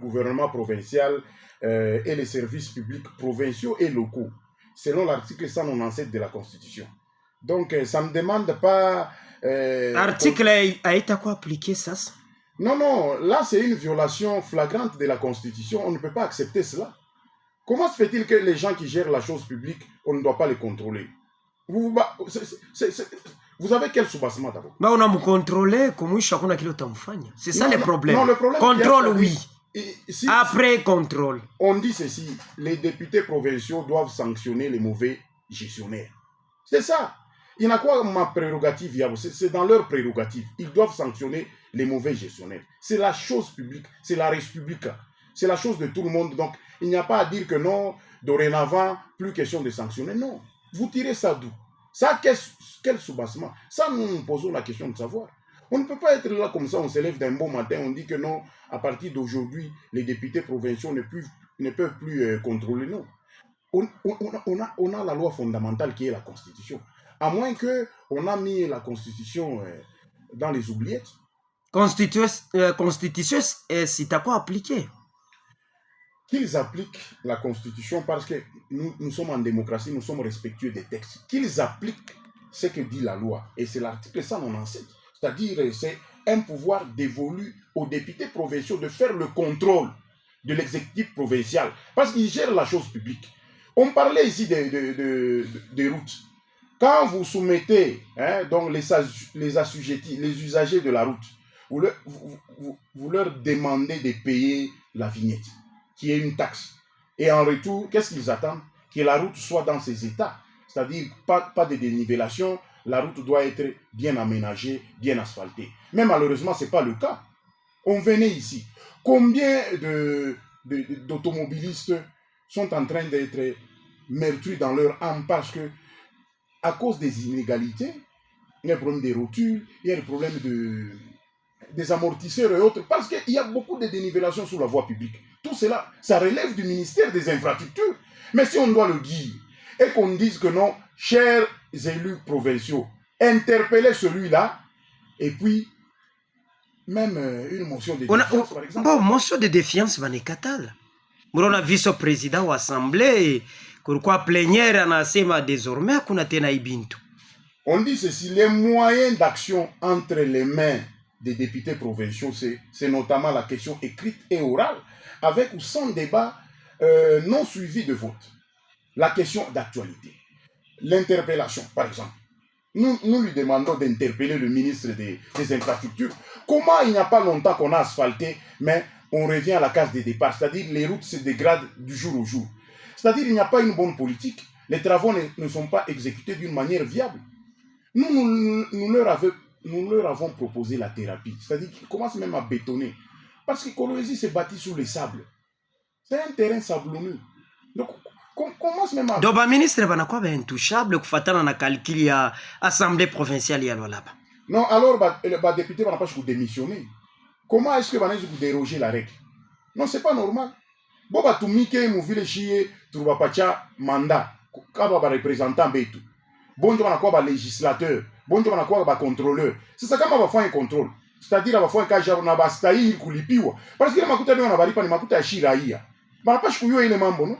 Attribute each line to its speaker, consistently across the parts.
Speaker 1: gouvernement provincial et les services publics provinciaux et locaux, selon l'article 197 de la Constitution. Donc, ça ne demande pas...
Speaker 2: Article a été quoi appliqué ça?
Speaker 1: Non, non, là c'est une violation flagrante de la Constitution. On ne peut pas accepter cela. Comment se fait-il que les gens qui gèrent la chose publique, on ne doit pas les contrôler? Vous avez quel soubassement d'abord?
Speaker 2: Mais on a me contrôlé, comment chacun a kilo tamfanya. C'est ça le problème.
Speaker 1: Non, le problème.
Speaker 2: Contrôle, oui.
Speaker 1: Si,
Speaker 2: après contrôle.
Speaker 1: On dit ceci, les députés provinciaux doivent sanctionner les mauvais gestionnaires. C'est ça. Il n'y a quoi ma prérogative, c'est dans leur prérogative. Ils doivent sanctionner les mauvais gestionnaires. C'est la chose publique, c'est la République. C'est la chose de tout le monde. Donc, il n'y a pas à dire que non, dorénavant, plus question de sanctionner. Non. Vous tirez ça d'où? Ça, quel soubassement? Ça, nous nous posons la question de savoir. On ne peut pas être là comme ça, on se lève d'un beau matin, on dit que non, à partir d'aujourd'hui, les députés provinciaux ne peuvent plus contrôler. Non. On a la loi fondamentale qui est la Constitution. À moins qu'on a mis la Constitution dans les oubliettes.
Speaker 2: Constitution, c'est à quoi appliquer?
Speaker 1: Qu'ils appliquent la Constitution parce que nous sommes en démocratie, nous sommes respectueux des textes. Qu'ils appliquent ce que dit la loi. Et c'est l'article 197. C'est-à-dire, c'est un pouvoir dévolu aux députés provinciaux de faire le contrôle de l'exécutif provincial. Parce qu'ils gèrent la chose publique. On parlait ici des routes. Quand vous soumettez donc les assujettis, les usagers de la route, vous leur demandez de payer la vignette, qui est une taxe. Et en retour, qu'est-ce qu'ils attendent? Que la route soit dans ses états. C'est-à-dire, pas de dénivellation, la route doit être bien aménagée, bien asphaltée. Mais malheureusement, ce n'est pas le cas. On venait ici. Combien d'automobilistes sont en train d'être meurtris dans leur âme parce que, à cause des inégalités, il y a le problème des rotules, il y a le problème des amortisseurs et autres, parce qu'il y a beaucoup de dénivellation sur la voie publique. Tout cela, ça relève du ministère des Infrastructures. Mais si on doit le dire, et qu'on dise que non, chers élus provinciaux, interpellez celui-là, et puis, même une motion de défiance, par exemple.
Speaker 2: Bon, motion de défiance, va nekatala. On a vice-président de l'Assemblée, pourquoi plénière en asema désormais, qu'on a tena ibintu.
Speaker 1: On dit ceci, les moyens d'action entre les mains des députés provinciaux, c'est notamment la question écrite et orale, avec ou sans débat non suivi de vote. La question d'actualité. L'interpellation, par exemple. Nous lui demandons d'interpeller le ministre des Infrastructures. Comment il n'y a pas longtemps qu'on a asphalté, mais on revient à la case des départs, c'est-à-dire les routes se dégradent du jour au jour. C'est-à-dire qu'il n'y a pas une bonne politique. Les travaux ne sont pas exécutés d'une manière viable. Nous leur avons proposé la thérapie. C'est-à-dire qu'ils commencent même à bétonner. Parce que Kolwezi s'est bâti sur les sables. C'est un terrain sablonneux. Donc, commence même à...
Speaker 2: Donc, le ministre va quoi intouchable pour faire un calcul à l'Assemblée provinciale là-bas.
Speaker 1: Non, alors, le député va pas démissionner. Comment est-ce que vous déroger la règle? Non, c'est pas normal. Bon, tu mike mu vile chier, tu vas pas mandat. Quand va représentant betu. Bon, tu vas quoi législateur. Bon, tu vas quoi contrôleur. C'est ça quand va faire un contrôle. C'est-à-dire, on va faire un cas na bastaï kulipiwa. Parce que les makuta on a bari pas les makuta shiraïa. Bah pas chouyo ile mambo non.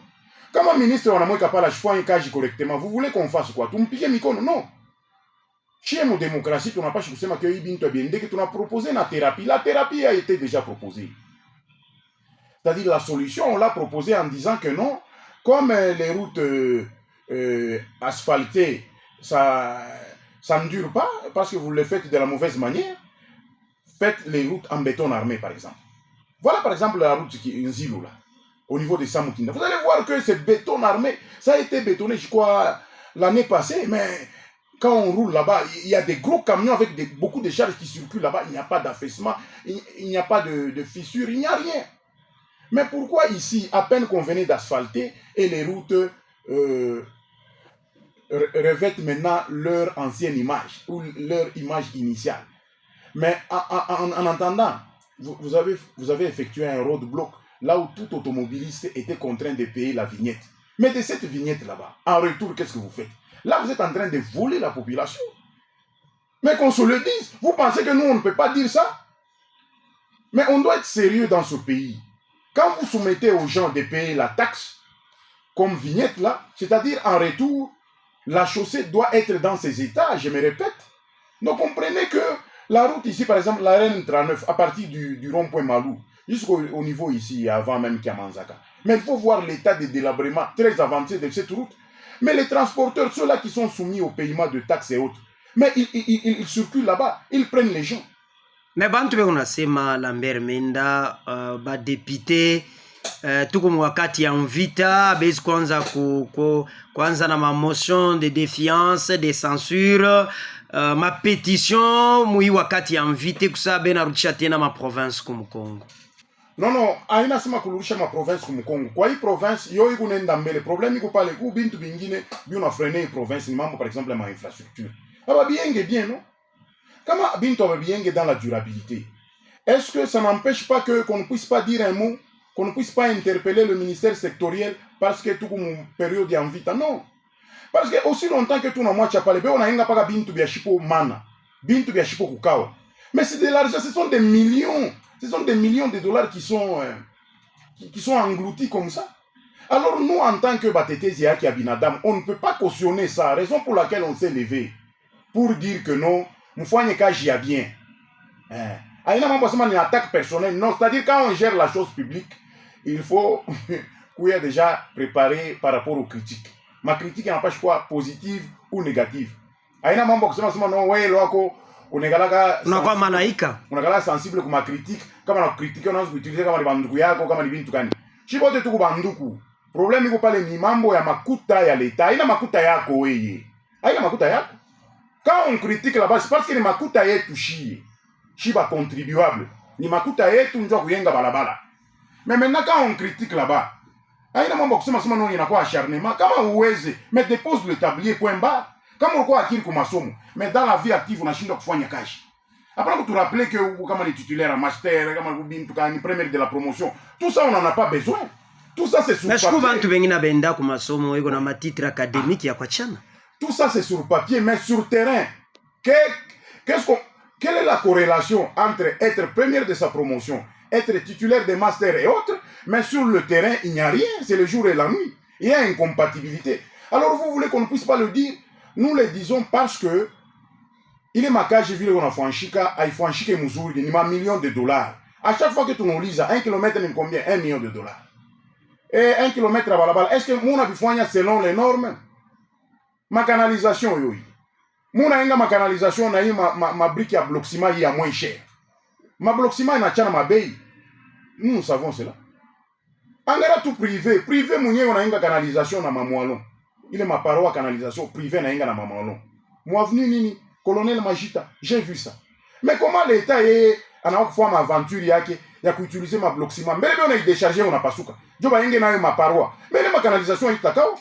Speaker 1: Comme un ministre on a moins capable de faire un cas correctement. Vous voulez qu'on fasse quoi? Tu me piquez mikono non. Chez nos démocraties, tu n'as pas choisi que Ibinto bien dès que tu as proposé la thérapie. La thérapie a été déjà proposée. C'est-à-dire la solution, on l'a proposée en disant que non, comme les routes asphaltées, ça ne dure pas parce que vous le faites de la mauvaise manière. Faites les routes en béton armé, par exemple. Voilà, par exemple, la route qui est Nzilo, là, au niveau de Samukinda. Vous allez voir que ce béton armé, ça a été bétonné, je crois, l'année passée, mais quand on roule là-bas, il y a des gros camions avec beaucoup de charges qui circulent là-bas. Il n'y a pas d'affaissement, il n'y a pas de fissures, il n'y a rien. Mais pourquoi ici, à peine qu'on venait d'asphalter et les routes revêtent maintenant leur ancienne image ou leur image initiale? Mais en attendant, vous avez effectué un roadblock là où tout automobiliste était contraint de payer la vignette. Mais de cette vignette là-bas, en retour, qu'est-ce que vous faites? Là, vous êtes en train de voler la population. Mais qu'on se le dise, vous pensez que nous, on ne peut pas dire ça? Mais on doit être sérieux dans ce pays. Quand vous soumettez aux gens de payer la taxe, comme vignette là, c'est-à-dire en retour, la chaussée doit être dans ses états, je me répète. Donc comprenez que la route ici, par exemple, la Reine 39, à partir du rond-point Malou, jusqu'au niveau ici, avant même Kiamanzaka. Mais il faut voir l'état de délabrement très avancé de cette route. Mais les transporteurs, ceux-là qui sont soumis au paiement de taxes et autres, mais ils circulent là-bas, ils prennent les gens.
Speaker 2: Mais bantu be unasema Lambert Menda badepite tuko wakati ya mvita basi kwanza na ma motion de défiance de censure ma pétition mui wakati ya mvite kusabe narudisha tena ma province kumkongo.
Speaker 1: Non, aina sema kurudisha ma province kumkongo. Kwa hii province yo iko nenda mbele. Problème iko pale ku bintu bingine biona freiner province ni mambo par exemple ma infrastructure. Aba bienge bien non? Comment bintu aba bienge dans la durabilité? Est-ce que ça n'empêche pas que qu'on ne puisse pas dire un mot, qu'on ne puisse pas interpeller le ministère sectoriel parce que tout comme période en vita? Non. Parce que aussi longtemps que tout na mwacha pale be on a inga paka bintu bia shipo mana. Bintu bia shipo kukawa. Mais c'est de l'argent, ce sont des millions. Ce sont des millions de dollars qui sont engloutis comme ça. Alors nous, en tant que Batetezi Aki Abinadam, on ne peut pas cautionner ça. Raison pour laquelle on s'est levé. Pour dire que non, Moufouane Kaji a bien. Il y a une attaque personnelle. Non, c'est-à-dire quand on gère la chose publique, il faut qu'on ait déjà préparé par rapport aux critiques. Ma critique n'est pas quoi, positive ou négative. Il y a un
Speaker 2: Unakuwa malaika.
Speaker 1: Unakala sensible kwa critique, kama na critique unaanza kuutiliza kama ni banduku yako, kama ni bintu gani. Chibote tu banduku. Problem iko pale ni mambo ya makuta ya leta. Haina makuta yako wewe. Haina makuta yako. Quand on critique là-bas, c'est parce que ni makuta yetu shie. Shiba contribuable. Ni makuta yetu ndio kuyenga balabala. Mais maintenant quand on critique là-bas, haina mambo kusema sema non inakuwa acharnement. Kama uweze, mais dépose le tablier point bas. Kama ulikuwa akili kwa masomo, mais dans la vie active unashindwa kufanya kazi. Après tu rappeler que kama ni titulaire en master, kama bintu kani première de la promotion, tout ça on n'en a pas besoin. Tout ça c'est sur papier.
Speaker 2: Mais bantu bengina benda kwa masomo iko na matitre académique ya kwachana.
Speaker 1: Tout ça c'est sur papier, mais sur terrain, quelle est la corrélation entre être première de sa promotion, être titulaire des masters et autres, mais sur le terrain il n'y a rien, c'est le jour et la nuit. Il y a incompatibilité. Alors vous voulez qu'on ne puisse pas le dire? Nous le disons parce que il est marqué, j'ai vu qu'on a franchika, il faut franchir Mouzouri, il y a millions de dollars. À chaque fois que tu nous lises, 1 kilomètre, il combien? 1 million de dollars. Et 1 kilomètre à Balabala, est-ce que mon abifonia selon les normes? Ma canalisation, oui. Mon a ma canalisation, ma brique à bloxima, il y a moins cher. Ma bloxima, il y a ma baie. Nous savons cela. En tout privé, mon a une canalisation dans ma moellon. Il est ma paroi canalisation privée na inga na mamalon. Moi venu nini colonel Majita, j'ai vu ça. Mais comment l'État est en fois ma aventure yake ya utiliser ma bloxima. Mais on a déchargé on a pas souka. Jo ba inge na ma paroi. Mais ma canalisation itakao.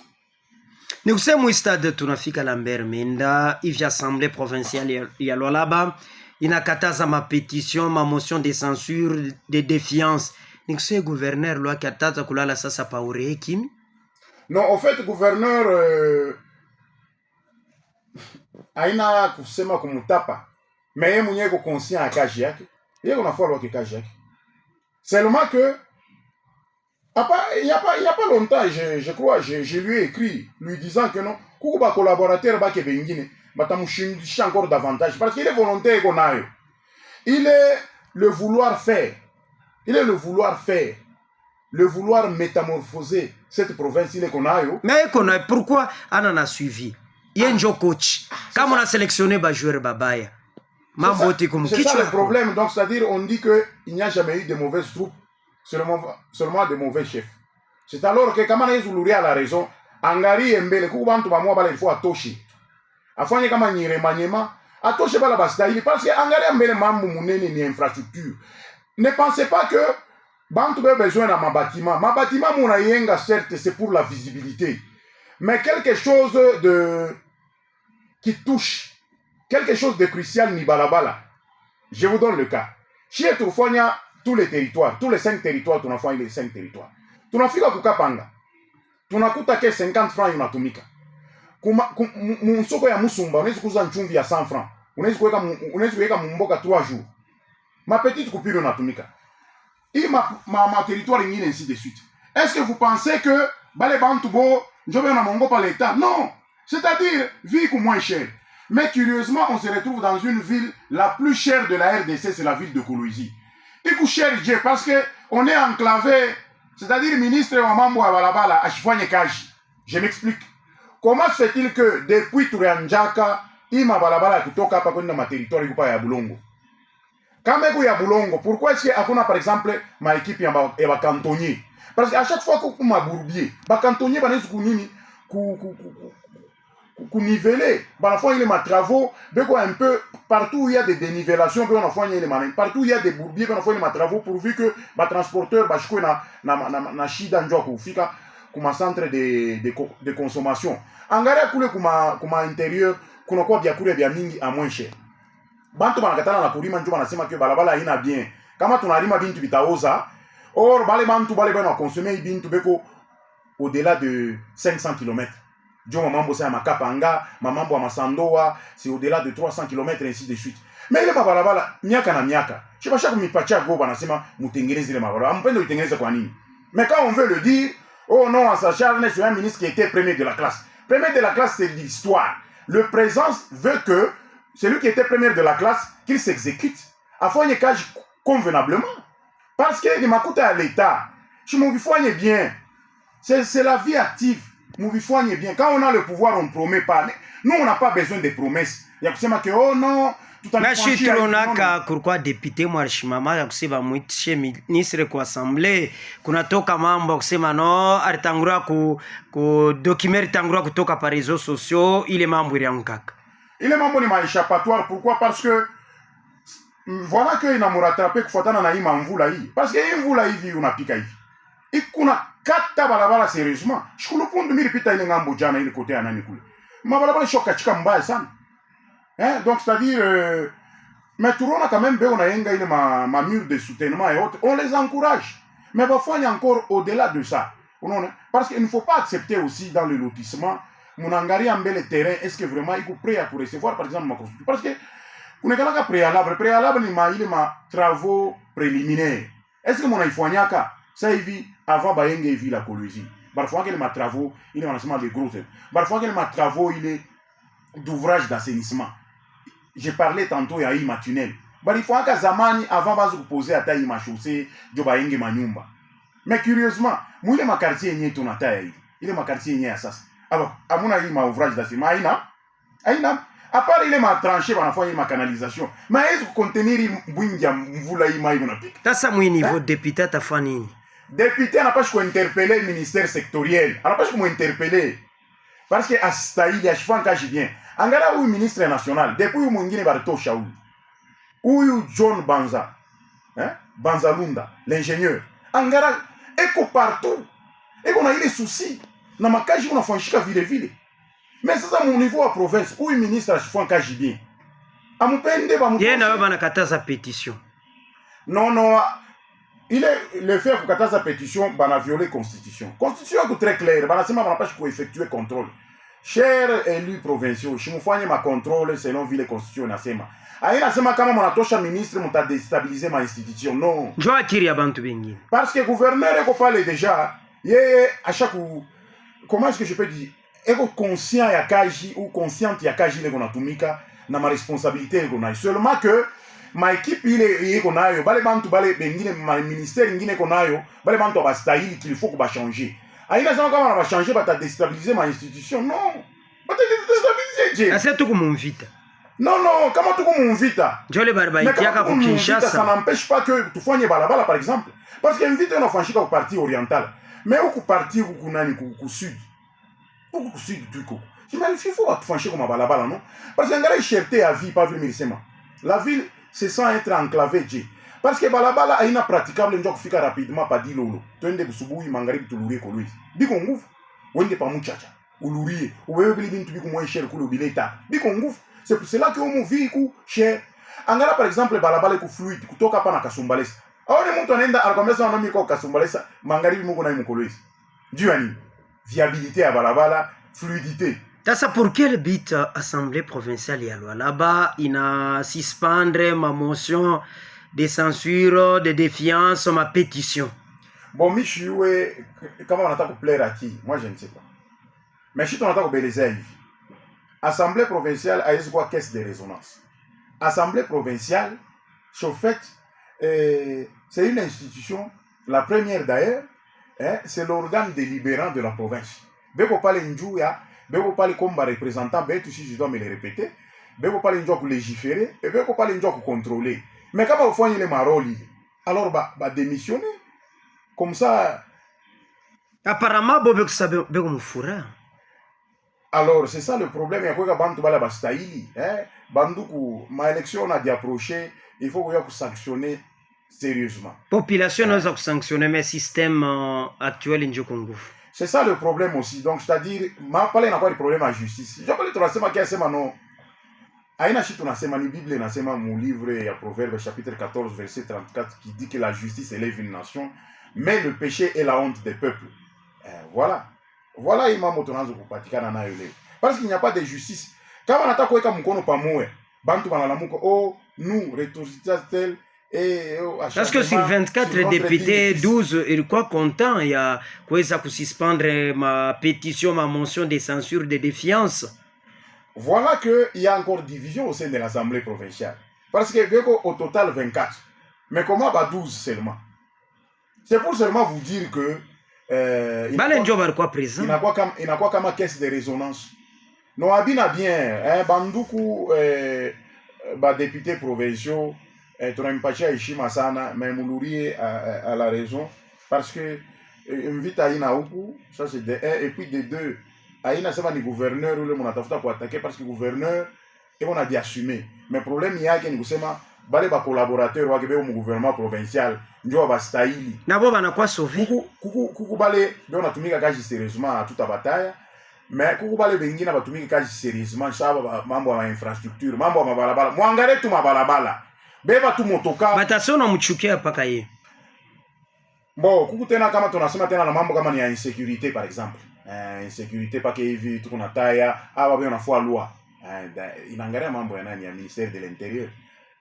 Speaker 2: Ni kusema stade tunafika Lambert Menda, hivi assemblée provinciale ya Lualaba inakataza ma pétition, ma motion de censure, de défiance. Ni kusema gouverneur lwa kataza kulala sasa pa ureki.
Speaker 1: Non, en fait, gouverneur aina kusema kumutapa, mais yeye mwenyewe ko conscient ya kazi yake. Yeye unafaa lwa kazi yake. Seulement que il y a pas longtemps, je crois, je lui ai écrit lui disant que non, kuko ba collaborateur ba ke bengine, batamushindisha encore davantage parce qu'il est volontaire qu'on a. Il est le vouloir faire. Il est le vouloir faire. Le vouloir métamorphoser cette province il est qu'on a yo.
Speaker 2: Mais qu'on a pourquoi on a suivi. Il y a un coach. Quand on a sélectionné ba joueur babaya.
Speaker 1: C'est ça le problème. Donc c'est-à-dire on dit que il n'y a jamais eu de mauvaises troupes, seulement de mauvais chefs. C'est alors que kama na Zuluria a la raison, angari embele ku bantu ba mwa bala il faut atoshi. Afanye kama nyiremanyema, atoshi bala bastahili parce que angari embele mambo munene ni infrastructure. Ne pensez pas que Bantu a besoin de ma bâtiment. Ma bâtiment, mon ayenga, certes, c'est pour la visibilité. Mais quelque chose qui touche, quelque chose de crucial, ni balabala. Je vous donne le cas. Chez Toufonia, tous les territoires, tous les 5 territoires, tu n'as fait les 5 territoires. Tu n'as fait que Kukapanga. Tu n'as coûté 50 francs, il tumika. Mounsoko ya Musumba, on est sur un chumvi à 100 francs. On est sur un mboka 3 jours. Ma petite coupure, on a tumika. et ma territoire ingine, ainsi de suite. Est-ce que vous pensez que Bale Bantubo, je vais en mongo par l'État? Non. C'est-à-dire, vie moins cher. Mais curieusement, on se retrouve dans une ville, la plus chère de la RDC, c'est la ville de Kolwezi. Il coûte cher, parce qu'on est enclavé, c'est-à-dire ministre Wamambo Abalabala, à Chifouane Kaji. Je m'explique. Comment se fait-il que depuis Touranjaka, Ima Balabala kutoka hapa kwenda ma territoire yupa ya Bulongo? Kama iko ya Bulongo, pourquoi est-ce qu'il y a par exemple ma équipe ya ba cantonnier? Parce qu'à chaque fois que ma bourbier, ba cantonnier ba nesu kunini ku niveler, ba fois il y a ma travaux, beko un peu partout où il y a des dénivellations, beko na fois il y a les partout où il y a des bourbiers, beko na fois il y a ma travaux pourvu que ba transporteur ba chiko na shida njoo kufika kuma centre de consommation. Angara kule kuma intérieur kuna kwa biakure bia mingi a moins cher. Bantu banakatana na kulima njoo banasema que balabala haina bien. Kama tunalima bintu bitaoza, or bale bantu bale bana consommer bintu beko au-delà de 500 km. Njoo mambo sa makapanga, mambo ya masandoa, c'est au-delà de 300 km ainsi de suite. Mais ile mabalabala miaka na miaka. Chibasha kumipacha go banasema mutengeneze ile mabalabala. Mpendo itengeneze kwa nini? Mais quand on veut le dire, oh non, ça charne sur un ministre qui était premier de la classe. Premier de la classe, c'est l'histoire. Le présent veut que celui qui était premier de la classe, qu'il s'exécute. Afin qu'il cage convenablement. Parce que les makuta à l'État, je m'en vifoigne bien. C'est la vie active. M'en vifoigne bien. Quand on a le pouvoir, on ne promet pas. Nous, on n'a pas besoin de promesses. Il y a que oh non,
Speaker 2: nashi tulonaka kurukwa depute mwarishimama ya kusema mwitishe ministre kwa assemblée kunatoka mambo ya kusema no alitangura ku documenter tangura kutoka par réseaux sociaux ile mambo iliankaka
Speaker 1: ile mambo ni maéchappatoire. Pourquoi? Parce que voilà que ina murattraper kufuatana na hii mvula hii, parce que hii mvula hivi unapika hivi ikuna kata barabara sérieusement shikulupundu milipita ile ngambo jana ile kote ya nani kule mabarabara shoka chika mbaya sana. Hein? Donc, c'est-à-dire, mais tout le monde a quand même ma mur de soutènement et autres. On les encourage. Mais parfois, il y a encore au-delà de ça. Parce qu'il ne faut pas accepter aussi dans le lotissement, mon engari en bel terrain, est-ce que vraiment il est prêt pour recevoir, par exemple, ma construction? Parce que, on est quand préalable. Préalable, il y a travaux préliminaires. Est-ce que mon iPhone-yaka, ça y vit avant Bayenge et vit la Kolwezi? Parfois, il y a travaux, il y a un de gros. Parfois, il y a travaux, il est d'ouvrage d'assainissement. J'ai parlé tantôt ya ima tunnel. Bali faut que zamani avant bazu poser ata ima chaussée, jo baenge manyumba. Mais curieusement, moi ma quartier yenye tunata ya hii. Ile ma quartier yenye ya sasa. Alors, amuna ima ouvrage d'assainissement aina. À part ile ma tranchée banafanya ma canalisation. Mais est-ce que contenir mbwingia mvula ima iko napika?
Speaker 2: Sasa mwi niveau député atafanya nini?
Speaker 1: Député anapaswa kuinterpeller le ministère sectoriel. Anapaswa kuinterpeller. Parce que astahili ashifan kaji bien. Angala huyu ministre national, depuis huyu mwingine baritosha huyu. Huyu John Banza, Banza Lunda, l'ingénieur. Angala eko partout. Eko na ile souci. Na makaji unafanyishika vile vile. Mais sasa mon niveau à province, huyu ministre ashifan kaji bien. Amupende ba mutosha.
Speaker 2: Yeye na baba nakataza pétition.
Speaker 1: Non, il est le fait kukataza pétition bana violer constitution. Constitution est très claire, bana sema bana pas effectuer contrôle. Chers élus provinciaux, je mufanye ma contrôle selon vile constitution nasema. Aina sema kama mnatosha ministre muta déstabiliser ma institution. Non.
Speaker 2: Njoo akiri ya bantu bengine.
Speaker 1: Parce que gouverneur eko pale déjà, yeye à chaque comment est-ce que je peux dire, eko conscient ya kaji ou consciente ya kaji le konatumika na ma responsabilité eko na. Seulement que ma équipe ile eko nayo, bale bantu bale bengine ma ministère ngine eko nayo, bale bantu abastahili qu'il faut ko ba changer. Aina sema kama va changer ba ta déstabiliser ma institution. Non. Ba ta déstabiliser.
Speaker 2: Asa tuko mumvita.
Speaker 1: Non, kama tuko mumvita.
Speaker 2: Jole barbaiti yaka ku Kinshasa.
Speaker 1: Ça n'empêche pas que tu fanye balabala par exemple. Parce que invite on afanyika ku partie orientale. Mais au ku partie ku nani ku sud. Ku sud du ko. Il faut afanyika comme balabala non? Parce que ngala cherté à vie pas vu milisema. La ville se sent être enclavée. Parce que balabala aina praticable ndio kufika rapidement pa dilolo. Twende busubuhi magharibi tulurie Kolwezi. Biko nguvu. Wende pa muchacha. Ulurie. Uwewe bili bintu biko moins cher kule bileta. Biko nguvu. C'est pour cela que on vie ku cher. Angala par exemple balabala ku fluide kutoka pa na Kasumbalesa. Aone mtu anaenda anakomeza na miko Kasumbalesa magharibi muko na Kolwezi. Dû à viabilité à balabala, fluidité.
Speaker 2: Sasa pour quel but assemblée provinciale ya Lualaba ina suspendre ma motion de censure, de défiance, ma pétition.
Speaker 1: Bon, Michioué, comment on attaque plaire à qui? Moi, je ne sais pas. Mais si on attaque au Bélezé, Assemblée provinciale a eu quoi caisse de résonance. Assemblée provinciale, au fait, c'est une institution, la première d'ailleurs, hein, c'est l'organe délibérant de la province. Beko parle Ndjouya, Beko parle comme représentant, ben si je dois me le répéter, Beko parle Ndjouya pour légiférer, et Beko parle Ndjouya pour contrôler. Mais quand on fait les maroli, alors bah démissionner. Comme ça.
Speaker 2: Apparemment, Bobek sabe Beko Mufura.
Speaker 1: Alors, c'est ça le problème. Il y a quoi bantu bala bastaili, hein? Banduku, ma élection a d'approcher, il faut que sanctionner sérieusement.
Speaker 2: Population n'a pas sanctionné, mais système actuel in Congo.
Speaker 1: C'est ça le problème aussi. Donc, c'est-à-dire, ma parle n'a pas de problème à justice. Je parle de la semaine qui a sema non. Aïna chito na sema ni Bible na sema mon livre à Proverbe chapitre 14 verset 34 qui dit que la justice élève une nation, mais le péché est la honte des peuples. Voilà. Voilà imam motonazo kupatikana nayo leo. Parce qu'il n'y a pas de justice. Kama nataka kuweka mkono pamoja, bantu banalamuka oh nous rétorsitel et
Speaker 2: parce que sur 24 députés, 12 ils quoi content il y a kuweza kususpendre ma pétition, ma motion de censure de défiance.
Speaker 1: Voilà que il y a encore division au sein de l'Assemblée provinciale. Parce que au total 24. Mais comment bah 12 seulement? C'est pour seulement vous dire que
Speaker 2: il n'a
Speaker 1: quoi comme caisse de résonance. Non, abina bien, hein, banduku députés provinciaux, tunampatia heshima sana, mais Moulouri a la raison parce que invite aina huku, ça c'est de 1 et puis de 2, aina sema ni gouverneur ule mnatafuta pour attaquer parce que gouverneur et on a dit assumer. Mais problème yake ni kusema bale ba collaborateur wake be mu gouvernement provincial ndio bastahili
Speaker 2: na bo banakuwa sauvé
Speaker 1: kuku bale ndio natumika kazi sérieusement toute bataille, mais kuku bale bengine batumika kazi sérieusement shaba mambo ya infrastructure, mambo ya mabalabala, muangalie tu mabalabala beba tu motoka
Speaker 2: batasona mchukia paka ye.
Speaker 1: Bon, kuku tena kama tunasema tena na mambo kama ni ya insécurité par exemple, insécurité paka hivi tuko na taya aba beo nafua loi, inaangalia mambo ya nani ya ministère de l'intérieur.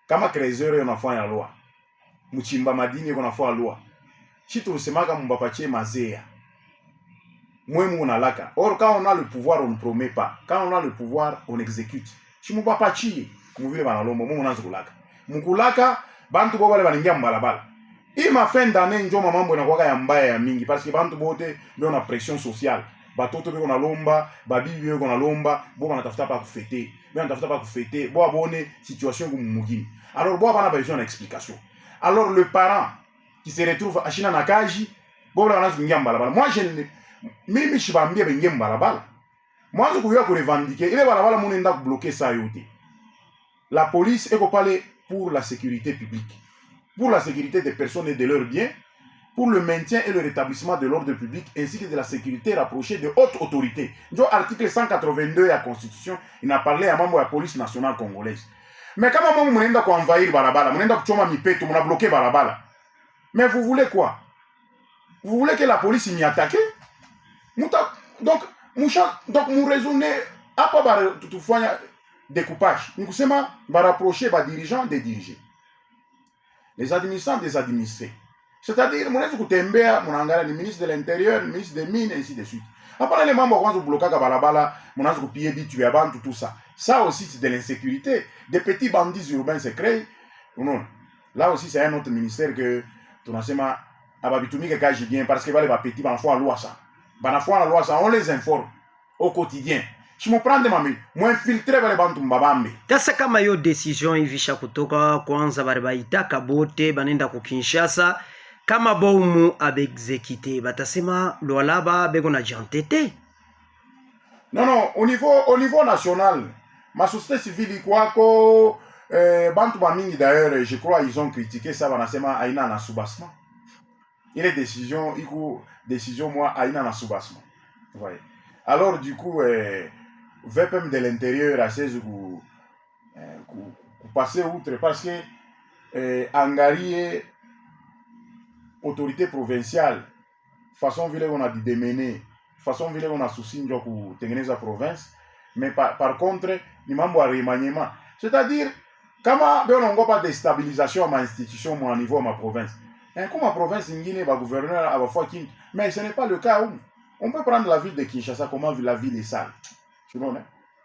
Speaker 1: Kama krezero yonafanya loi, mchimba madini yonafanya loi, chito usemaka mbapatie mazea mwemu unalaka. Or quand on a le pouvoir on ne promet pas, quand on a le pouvoir on exécute. Chimubapatie kumuvile banalombo mwemu unaanza kulaka mkulaka bantu bo bale baningia mbalabala. Ima fin d'année njo mamambo inakuwa ya mbaya ya mingi parce que bantu bote ndio na pression sociale. Batoto beko na lomba, babibi beko na lomba, bo banatafuta pa kufete. Bo banatafuta pa kufete, bo abone situation comme mugini. Alors bo bana besoin d'explication. Alors le parent qui se retrouve à China nakaji, bo bana ngingia mbalabala. Moi je ne mimi shibambia bengie mbalabala. Moi je kuya ko revendiquer, ile balabala munenda ko bloquer ça yote. La police est parler pour la sécurité publique, pour la sécurité des personnes et de leurs biens, pour le maintien et le rétablissement de l'ordre public, ainsi que de la sécurité rapprochée de hautes autorités. Dans l'article 182 de la Constitution, il a parlé à membre de la police nationale congolaise. Mais quand on m'a envahir Balabala, on a mipeto, on a bloqué Balabala. Mais vous voulez quoi? Vous voulez que la police m'y attaque? Donc, vous raisonnez, à pas tout faire découpage. Nous sommes rapprocher les dirigeants des dirigés, les administrants des administrés. C'est-à-dire, mon kutembea munangala ni ministre de l'intérieur, ministre des mines, ainsi de suite. Après les membres qui ont bloqué Balabala, mon azo piller bitu ya bantu tout ça. Ça aussi c'est de l'insécurité. Des petits bandits urbains se créent. Non. Là aussi c'est un autre ministère que tunasema ababitumike kaji bien parce que les petits banafua loi ça. Banafua la loi ça, on les informe au quotidien. Je me prends de mami, moi infiltrer les bantu mbabambe.
Speaker 2: Sasa kama hiyo decision hivisha kutoka kwanza bari baitaka bote banenda ku Kinshasa. Kama bomu abexécuté, batasema loalaba beko na jantete.
Speaker 1: Non, au niveau national, ma société civile kwako bantu bamingi d'ailleurs, je crois ils ont critiqué ça banasema aina na soubassement. Il est décision moi aina na soubassement. Vous voyez. Alors du coup VPM de l'intérieur a cesse ku passer outre parce que Angarie autorité provinciale, façon vile on a dit démener, façon vile on a souci ndio kutengeneza province, mais par contre ni mambo ya remaniement. C'est-à-dire kama beno ngopa déstabilisation ma institution mon niveau ma province. Et comme ma province ingine ba gouverneur à fois qui mais ce n'est pas le cas où on peut prendre la ville de Kinshasa comment la ville est sale. Tu vois,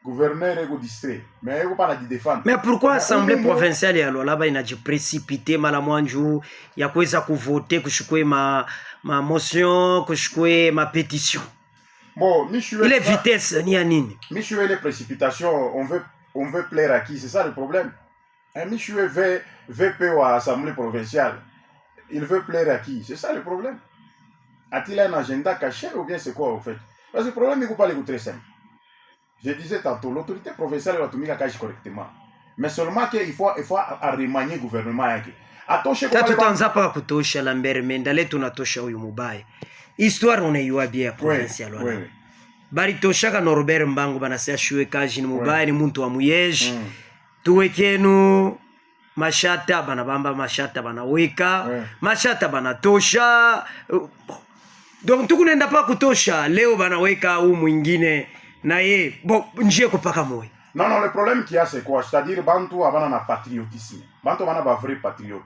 Speaker 1: gouverneur est distrait mais il faut pas la défendre.
Speaker 2: Mais pourquoi assemblée provinciale ya Lualaba inajiprécipiter mara mwanju ya kuweza kuvoter kushukue ma motion kushukue ma pétition?
Speaker 1: Bon,
Speaker 2: il est vitesse ni ya nini?
Speaker 1: Michou les précipitations, on veut plaire à qui? C'est ça le problème. Michou VP à l'Assemblée provinciale, il veut plaire à qui? C'est ça le problème. A-t-il un agenda caché ou bien c'est quoi en fait? Parce que le problème, il ne faut pas l'écouter simple. Je disais tantôt, l'autorité provinciale va tout mettre correctement. Mais seulement qu'il faut remanier le gouvernement.
Speaker 2: Tatu tanzapa kutosha Lambert Menda, letu natosha huyu mubaya. Histoire unaiua bien provincial wana. Oui. Bari toshaka Norbert Mbangu banasema shue kaji ni mubaya ni muntu wa muyeji. Tuwekenu mashata banabamba mashata banaweka. Mashata banatosha. Donc tukunenda pa kutosha leo banaweka au mwingine na ye bon njie kupaka moyo.
Speaker 1: Non, le problème qu'il y a c'est quoi? C'est-à-dire bantu abana na patriotisme. Bantu abana ba vrai patriote.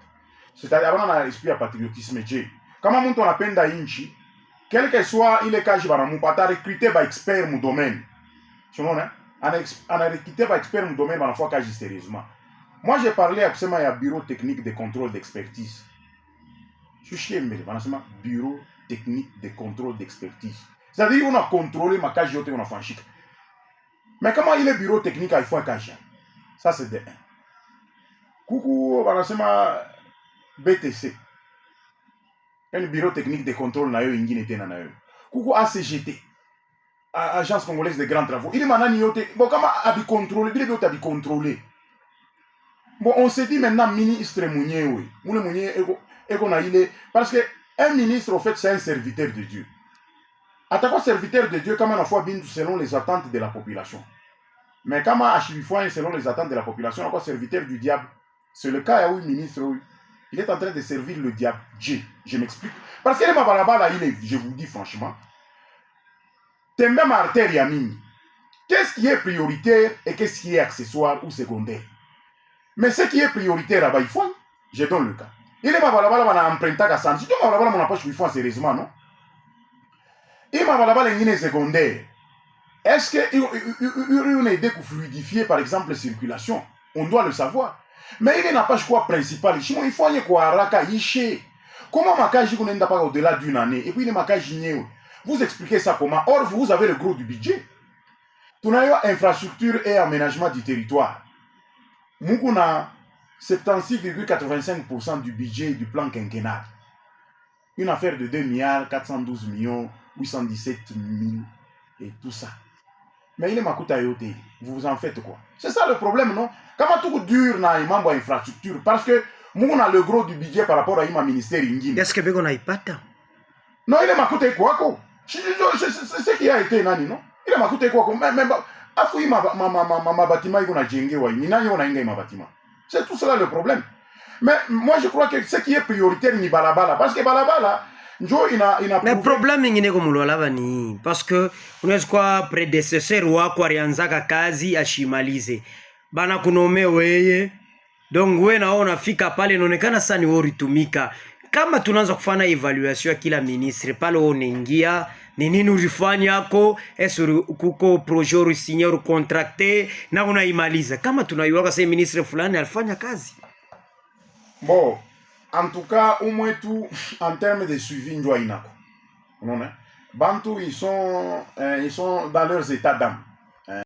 Speaker 1: C'est-à-dire abana na esprit ya patriotisme je. Kama muntu anapenda inchi, quel que soit ile kaji bana mupata recruter ba expert mu domaine. Tu vois hein? Ana recruter ba expert mu domaine bana fois kaji sérieusement. Moi j'ai parlé à kusema ya bureau technique de contrôle d'expertise. Je suis mbele bana sema bureau technique de contrôle d'expertise. C'est-à-dire on a contrôlé ma kaji yote on a franchi. Mais comment il est bureau technique il faut un kaji? Ça c'est de 1. Coucou bana sema BTC. Un bureau technique de contrôle na yo ingine tena na yo. Coucou ACGT. Agence congolaise de grands travaux. Il est manani yote. Bon comment abi contrôler, il est abi contrôler. Bon on se dit maintenant ministre Mounié oui. Mounié ego na il est parce que un ministre au fait c'est un serviteur de Dieu. Attaquant serviteur de Dieu, comment on fois bien selon les attentes de la population. Mais comment achivifouin selon les attentes de la population, encore serviteur du diable. C'est le cas où le ministre, il est en train de servir le diable. Dieu, je m'explique. Parce que là, je vous dis franchement, t'es même artère yamini. Qu'est-ce qui est prioritaire et qu'est-ce qui est accessoire ou secondaire? Mais ce qui est prioritaire là-bas, il faut, je donne le cas. Il est ma emprunté à Sanji. Si tu m'as mon approche, il faut sérieusement, non? Il m'a dit secondaire. Est-ce qu'il y a une idée pour fluidifier, par exemple, la circulation? On doit le savoir. Mais il n'a pas quoi principal. Il faut qu'il y ait comment Makaji n'a pas au-delà d'une année? Et puis il Makaji, vous expliquez ça comment? Or, vous avez le gros du budget. Tout n'a infrastructure et aménagement du territoire. Nous avons 76,85% du budget du plan quinquennal. Une affaire de 2 milliards 412 millions 817 000 et tout ça. Mais il est makuta yote. Vous en faites quoi? C'est ça le problème, non? Comment tout dur dans les membres infrastructure? Parce que nous on a le gros du budget par rapport à un ministère ingine.
Speaker 2: Est-ce que vous n'avez pas tant?
Speaker 1: Non, il est makuta quoi? C'est ce qui a été nani, non? Il est makuta quoi? Même afui ma bâtiment il a djengé wa ni nani on a inga ma bâtiment. C'est tout cela le problème. Mais moi je crois que ce qui est prioritaire ni balabala parce que balabala
Speaker 2: mais problème ingine ko Lualaba ni parce que unaweza kwa predecesseur wako alianzaka kazi ashimalize bana kunome weye donc wewe naona fika pale inaonekana sana ni wewe ulitumika. Kama tunaanza kufanya evaluation ya kila ministre pale unaingia ni nini ulifanya yako est-ce kuko projet ulisigner ou contracté na unaimaliza kama tunaiwa kwa sasa ministre fulani alifanya kazi.
Speaker 1: Bon, en tout cas, au moins tout, en termes de suivi, Bantu, ils sont dans leurs états d'âme.